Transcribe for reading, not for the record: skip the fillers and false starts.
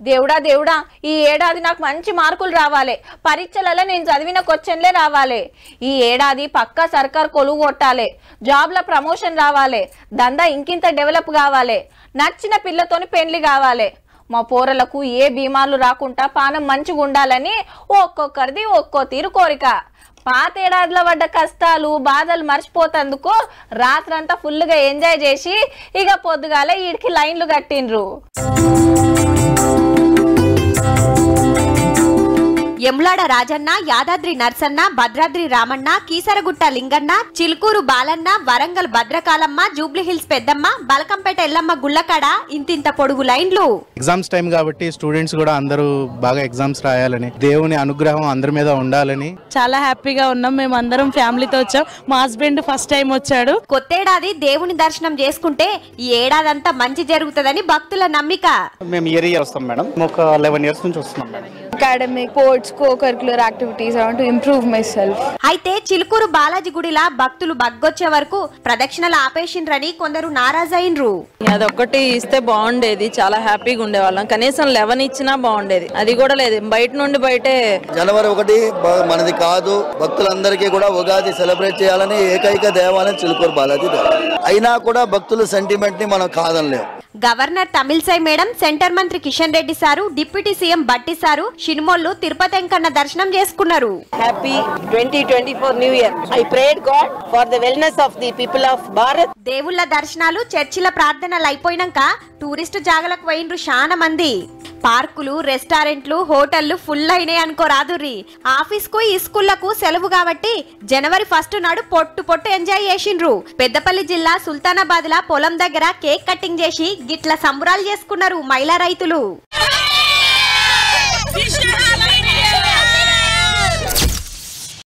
దేవుడా దేవుడా ఈ ఏడాది నాకు మంచి మార్కులు రావాలి, పరీక్షలలో నేను చదివిన క్వశ్చన్లే రావాలి, ఈ ఏడాది పక్కా సర్కార్ కొలువు కొట్టాలి, జాబ్ల ప్రమోషన్ రావాలి, దందా ఇంకింత డెవలప్ కావాలి, నచ్చిన పిల్లతోని పెళ్లి కావాలి, మా పోరలకు ఏ బీమార్లు రాకుండా పానం మంచిగా ఉండాలని ఒక్కొక్కరిది ఒక్కో తీరు కోరిక. పాతేడాదిలో పడ్డ కష్టాలు బాధలు మర్చిపోతందుకు రాత్రంతా ఫుల్గా ఎంజాయ్ చేసి ఇక పొద్దుగాలే ఈడికి లైన్లు కట్టిండ్రు. యములాడ రాజన్న, యాదాద్రి నర్సన్న, భద్రాద్రి రామన్న, కీసరగుట్ట లింగన్న, చిలుకూరు బాలన్న, వరంగల్ భద్రకాలమ్మ, జూబ్లీహిల్స్ పెద్దమ్మ, బలకంపేట ఎల్లమ్మ గుళ్ళకాడ ఇంతింత పొడుగు లైన్లు. ఎగ్జామ్స్ టైం కాబట్టి స్టూడెంట్స్ కూడా అందరూ బాగా ఎగ్జామ్స్ రాయాలని, దేవుని అనుగ్రహం అందరి మీద ఉండాలని చాలా హ్యాపీగా ఉన్నాం. మేము అందరం ఫ్యామిలీతో వచ్చాం. మా హస్బెండ్ ఫస్ట్ టైం వచ్చాడు. కొత్తేడాది దేవుని దర్శనం చేసుకుంటే ఈ ఏడాదంతా మంచి జరుగుతుందని భక్తుల నమ్మిక. మేము ఇయర్ వస్తాం మేడం, ఒక 11 years నుంచి వస్తున్నాం. academic, sports, co-curricular activities. I want to improve myself. అయితే చిలుకూరు బాలాజీ గుడిలా భక్తులు బగ్గొచ్చే వరకు ప్రదక్షిణలు ఆపేసిండ్రని కొందరు నారాజైండ్రు. అదొక్కటి ఇస్తే బాగుండేది, చాలా హ్యాపీగా ఉండేవాళ్ళం. కనీసం 11 ఇచ్చినా బాగుండేది, అది కూడా లేదు. బయట నుండి బయటే జనవరి 1 మనది కాదు, భక్తులందరికీ కూడా ఉగాది సెలబ్రేట్ చేయాలని ఏకైక దేవాలయం చిలుకూరు బాలాజీ దేవాలయం. అయినా కూడా భక్తుల సెంటిమెంట్ ని మనం కాదనలేం. గవర్నర్ తమిళసై మేడం, సెంటర్ మంత్రి Kishan Reddy sir, deputy CM Bhatti sir షిన్మోళ్ళు తిరుపతి వెంకన్న దర్శనం చేసుకున్నారు. Happy 2024 new year. I prayed God for the wellness of the people of Bharat. దేవుళ్ళ దర్శనాలు, చర్చిల ప్రార్థనలు అయిపోయినాక టూరిస్టు జాగలకు పోయిండ్రు చాలా మంది. పార్కులు, రెస్టారెంట్లు, హోటళ్లు ఫుల్ అయినాయి అనుకో రాదుర్రి. ఆఫీస్ కు, ఈ స్కూళ్లకు సెలవు కాబట్టి జనవరి 1 నాడు పొట్టు ఎంజాయ్ చేసిండ్రు. పెద్దపల్లి జిల్లా సుల్తానాబాద్ లా పొలం దగ్గర కేక్ కటింగ్ చేసి గిట్ల సంబరాలు చేసుకున్నారు మహిళా రైతులు.